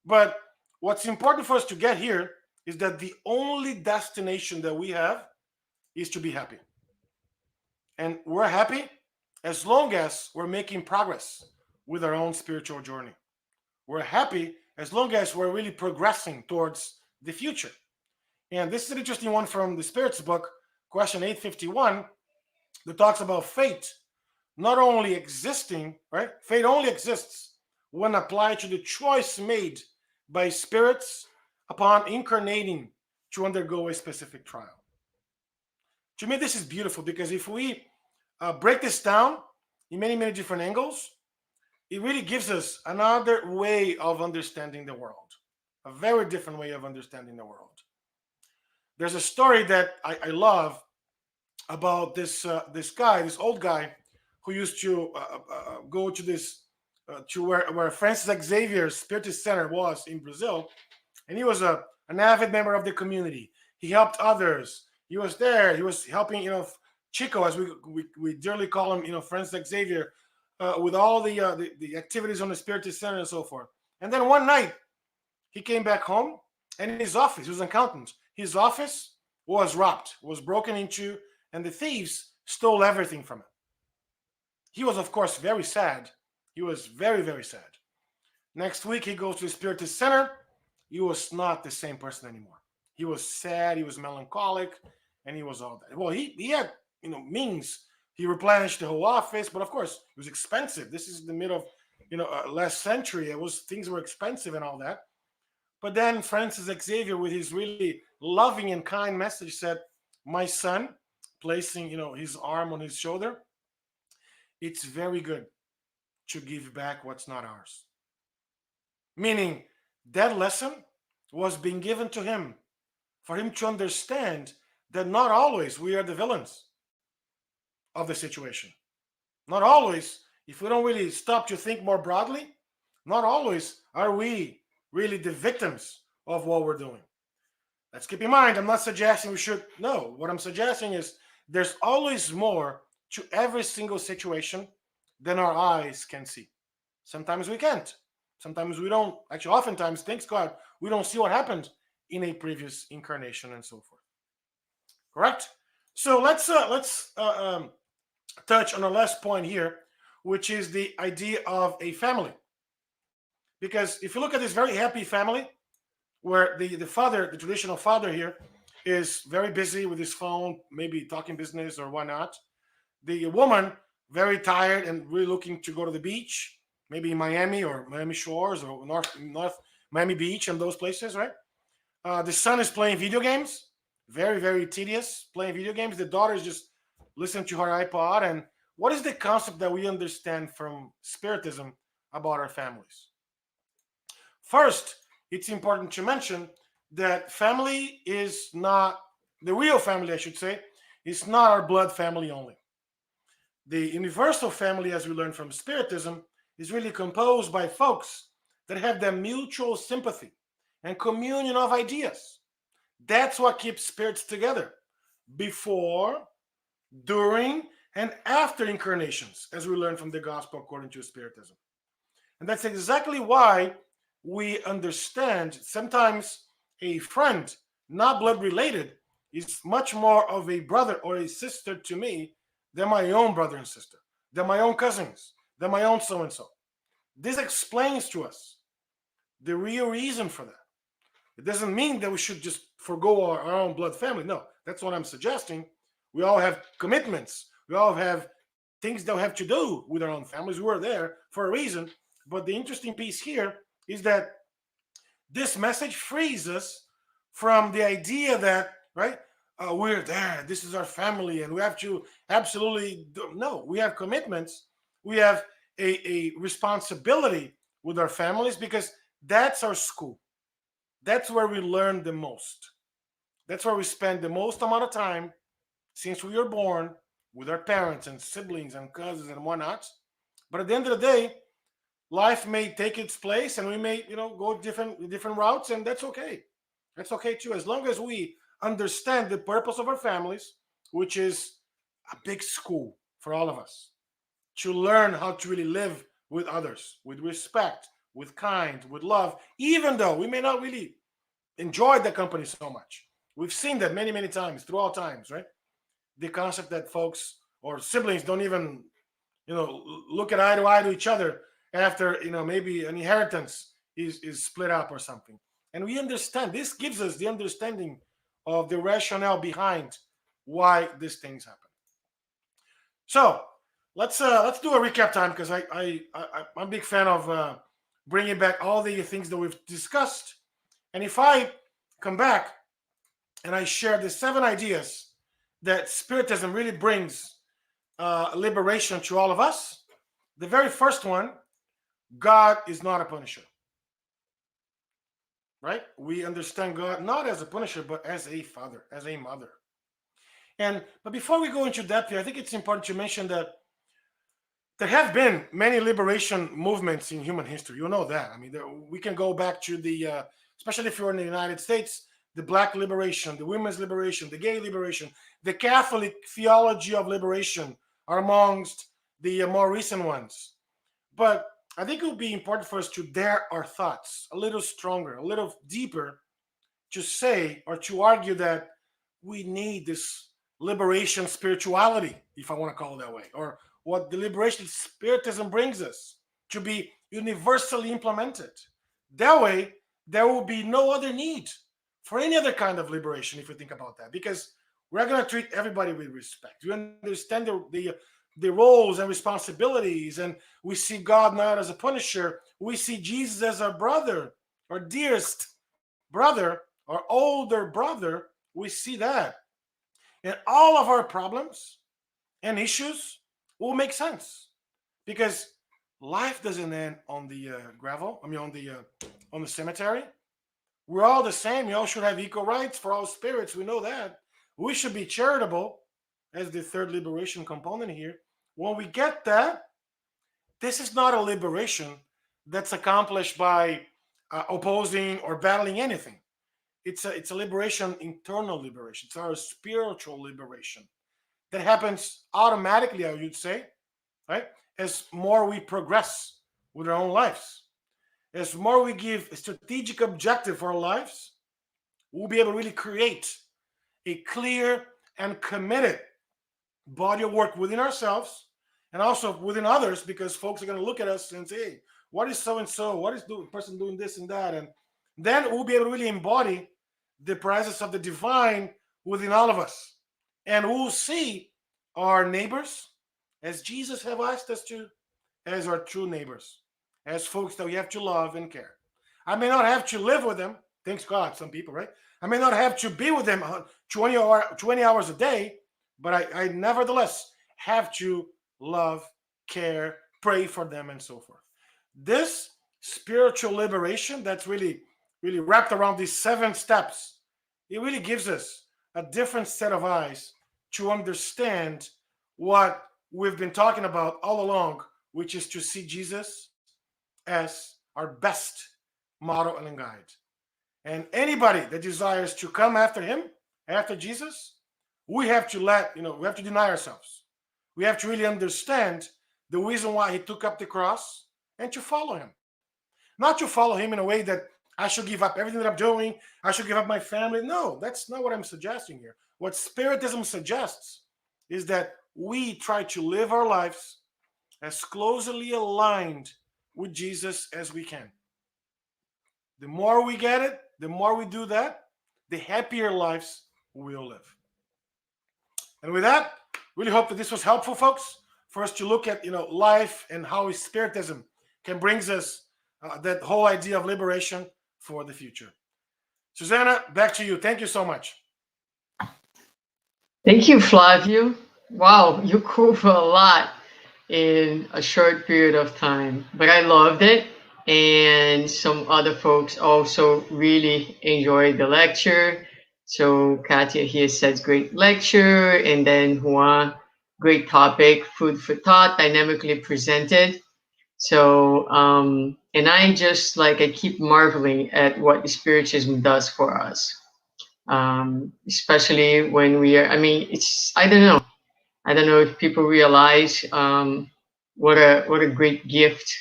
But what's important for us to get here is that the only destination that we have is to be happy. And we're happy as long as we're making progress with our own spiritual journey. We're happy as long as we're really progressing towards the future. And this is an interesting one from the Spirits book, question 851, that talks about fate not only existing, right? Fate only exists when applied to the choice made by spirits upon incarnating to undergo a specific trial. To me, this is beautiful because if we break this down in many, many different angles, it really gives us another way of understanding the world, a very different way of understanding the world. There's a story that I love about this guy, this old guy, who used to go to this to where Francis Xavier's Spiritist Center was in Brazil, and he was an avid member of the community. He helped others. He was there. He was helping, Chico, as we dearly call him, Francis Xavier, with all the activities on the Spiritist Center and so forth. And then one night, he came back home, and in his office, he was an accountant. His office was robbed, was broken into, and the thieves stole everything from him. He was, of course, very sad. He was very, very sad. Next week, he goes to the Spiritist Center. He was not the same person anymore. He was sad. He was melancholic, and he was all that. Well, he had means. He replenished the whole office, but of course, it was expensive. This is the middle of last century. Things were expensive and all that. But then Francis Xavier, with his really loving and kind message, said, "My son," placing his arm on his shoulder, "it's very good to give back what's not ours." Meaning that lesson was being given to him for him to understand that not always we are the villains of the situation. Not always, if we don't really stop to think more broadly, not always are we really the victims of what we're doing. Let's keep in mind, I'm not suggesting we should. No, what I'm suggesting is there's always more to every single situation than our eyes can see. Sometimes we can't. Sometimes we don't. Actually, oftentimes, thanks God, we don't see what happened in a previous incarnation and so forth. Correct? So let's touch on the last point here, which is the idea of a family. Because if you look at this very happy family, where the father, the traditional father here, is very busy with his phone, maybe talking business or whatnot. The woman, very tired and really looking to go to the beach, maybe in Miami or Miami Shores or North Miami Beach and those places, right? The son is playing video games, very, very tedious, playing video games. The daughter is just listening to her iPod. And what is the concept that we understand from Spiritism about our families? First, it's important to mention that family is not, the real family, I should say, is not our blood family only. The universal family, as we learn from Spiritism, is really composed by folks that have that mutual sympathy and communion of ideas. That's what keeps spirits together. before, during, and after incarnations, as we learn from the gospel according to Spiritism. And that's exactly why we understand sometimes a friend, not blood related, is much more of a brother or a sister to me than my own brother and sister, than my own cousins, than my own so and so. This explains to us the real reason for that. It doesn't mean that we should just forego our own blood family. No, that's what I'm suggesting. We all have commitments. We all have things that we have to do with our own families. We were there for a reason. But the interesting piece here is that this message frees us from the idea that, right, we're there, this is our family, and we have to absolutely do. No, we have commitments. We have a responsibility with our families because that's our school. That's where we learn the most. That's where we spend the most amount of time since we were born with our parents and siblings and cousins and whatnot. But at the end of the day, life may take its place and we may, go different routes, and that's okay. That's okay too, as long as we understand the purpose of our families, which is a big school for all of us to learn how to really live with others, with respect, with kind, with love, even though we may not really enjoy the company so much. We've seen that many, many times through all times, right? The concept that folks or siblings don't even, look at eye to eye to each other after, maybe an inheritance is split up or something. And we understand, this gives us the understanding of the rationale behind why these things happen. So let's do a recap time, because I'm a big fan of bringing back all the things that we've discussed. And if I come back and I share the 7 ideas that Spiritism really brings liberation to all of us, the very first one: God is not a punisher. Right? We understand God not as a punisher, but as a father, as a mother. And but before we go into depth here, I think it's important to mention that there have been many liberation movements in human history. You know that. I mean, we can go back to especially if you're in the United States, the Black liberation, the women's liberation, the gay liberation, the Catholic theology of liberation are amongst the more recent ones. But I think it would be important for us to dare our thoughts a little stronger, a little deeper, to say or to argue that we need this liberation spirituality, if I want to call it that way, or what the liberation spiritism brings us to be universally implemented. That way, there will be no other need for any other kind of liberation, if you think about that, because we're going to treat everybody with respect. We understand the roles and responsibilities, and we see God not as a punisher. We see Jesus as our brother, our dearest brother, our older brother. We see that. And all of our problems and issues will make sense because life doesn't end on the gravel. I mean, on the cemetery. We're all the same. We all should have equal rights for all spirits. We know that. We should be charitable as the third liberation component here. When we get that, this is not a liberation that's accomplished by opposing or battling anything. It's a liberation, internal liberation. It's our spiritual liberation that happens automatically, I would say, right? As more we progress with our own lives, as more we give a strategic objective for our lives, we'll be able to really create a clear and committed body of work within ourselves and also within others, because folks are going to look at us and say, hey, what is so and so? What is the person doing this and that? And then we'll be able to really embody the presence of the divine within all of us. And we'll see our neighbors as Jesus have asked us to, as our true neighbors, as folks that we have to love and care. I may not have to live with them, thanks God, some people, right? I may not have to be with them 20 hours a day, but I nevertheless have to love, care, pray for them, and so forth. This spiritual liberation that's really, really wrapped around these 7 steps, it really gives us a different set of eyes to understand what we've been talking about all along, which is to see Jesus as our best model and guide. And anybody that desires to come after him, after Jesus, we have to let, we have to deny ourselves. We have to really understand the reason why he took up the cross and to follow him. Not to follow him in a way that I should give up everything that I'm doing, I should give up my family. No, that's not what I'm suggesting here. What Spiritism suggests is that we try to live our lives as closely aligned with Jesus as we can. The more we get it, the more we do that, the happier lives we'll live. And with that, really hope that this was helpful, folks, for us to look at life and how Spiritism can brings us that whole idea of liberation for the future. Susanna, back to you. Thank you so much. Thank you, Flavio. Wow, you cover a lot in a short period of time, but I loved it. And some other folks also really enjoyed the lecture. So Katia here says great lecture, and then Juan, great topic, food for thought, dynamically presented. So, and I just like, I keep marveling at what Spiritism does for us, especially when we are, I mean, I don't know if people realize what a great gift,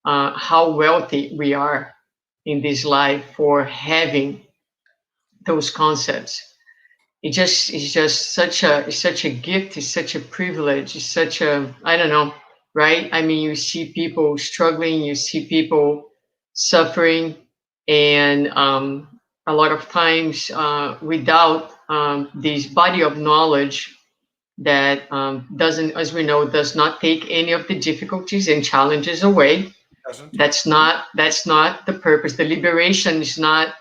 how wealthy we are in this life for having those concepts. It's just such a gift. It's such a privilege. It's such a, I don't know, right? I mean, you see people struggling, you see people suffering, and a lot of times without this body of knowledge that doesn't, as we know, does not take any of the difficulties and challenges away. Doesn't, yeah. That's not the purpose. The liberation is not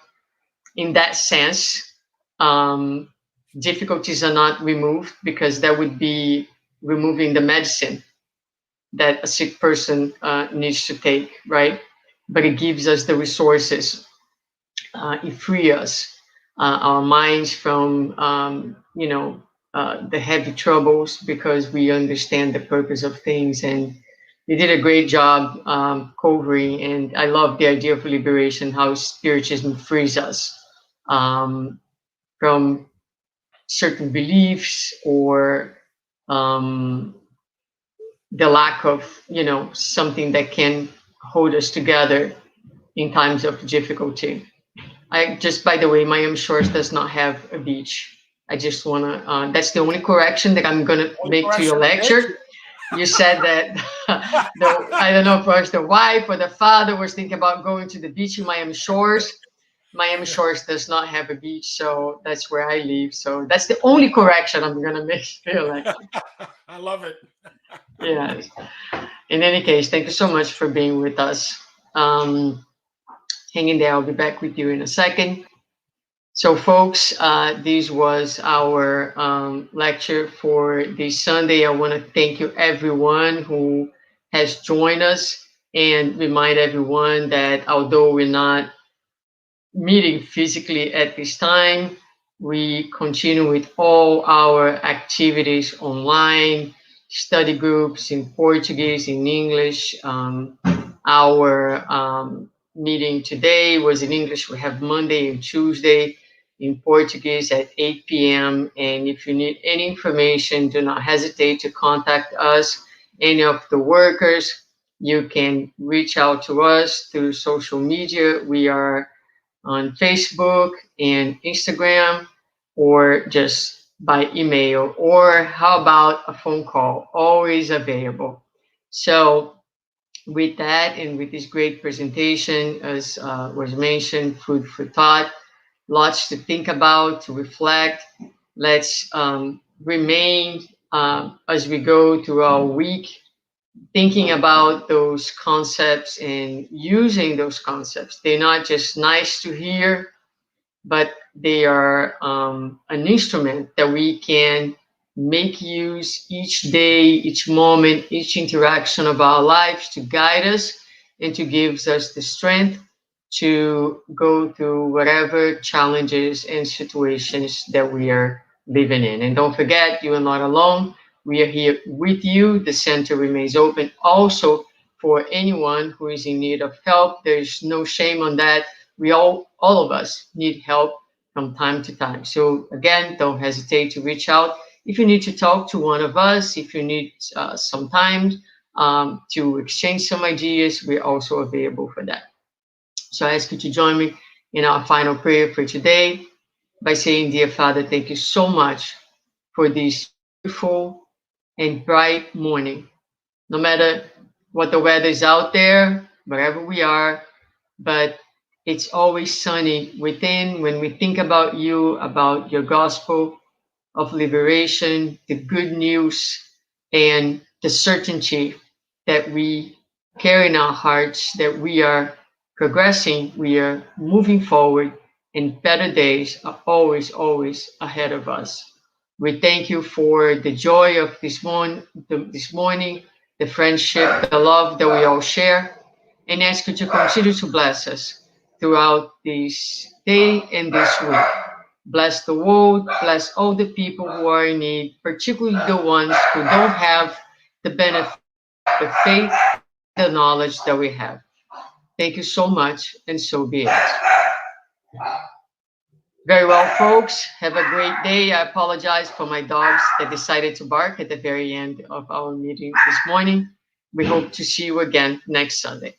in that sense. Um, Difficulties are not removed because that would be removing the medicine that a sick person needs to take, right? But it gives us the resources. It frees us, our minds from, the heavy troubles because we understand the purpose of things. And you did a great job covering. And I love the idea of liberation, how Spiritism frees us from certain beliefs or um, the lack of, something that can hold us together in times of difficulty. I just, by the way, Miami Shores does not have a beach. I just wanna. That's the only correction that I'm gonna Only make to your correction. Thank lecture. You said that the I don't know if it was the wife or the father was thinking about going to the beach in Miami Shores. Miami Shores does not have a beach, so that's where I live. So that's the only correction I'm gonna make to your lecture. I love it. Yeah. In any case, thank you so much for being with us. Um, Hang in there. I'll be back with you in a second. So, folks, this was our lecture for this Sunday. I want to thank you, everyone who has joined us, and remind everyone that although we're not meeting physically at this time, we continue with all our activities online, study groups in Portuguese, in English. Our meeting today was in English. We have Monday and Tuesday in Portuguese at 8 p.m. And if you need any information, do not hesitate to contact us, any of the workers. You can reach out to us through social media. We are on Facebook and Instagram, or just by email, or how about a phone call? Always available. So, with that, and with this great presentation, as was mentioned, food for thought, lots to think about, to reflect. Let's remain as we go through our week thinking about those concepts and using those concepts. They're not just nice to hear, but they are an instrument that we can make use each day, each moment, each interaction of our lives to guide us and to give us the strength to go through whatever challenges and situations that we are living in. And don't forget, you are not alone. We are here with you. The center remains open also for anyone who is in need of help. There's no shame on that. We all of us need help from time to time. So again, don't hesitate to reach out if you need to talk to one of us. If you need some time to exchange some ideas, we're also available for that. So I ask you to join me in our final prayer for today by saying, Dear Father, thank you so much for this beautiful and bright morning. No matter what the weather is out there, wherever we are, but it's always sunny within when we think about you, about your gospel of liberation, the good news, and the certainty that we carry in our hearts that we are progressing, we are moving forward, and better days are always, always ahead of us. We thank you for the joy of this morning, the friendship, the love that we all share, and ask you to continue to bless us throughout this day and this week. Bless the world, bless all the people who are in need, particularly the ones who don't have the benefit of the faith and the knowledge that we have. Thank you so much, and so be it. Very well, folks. Have a great day. I apologize for my dogs that decided to bark at the very end of our meeting this morning. We hope to see you again next Sunday.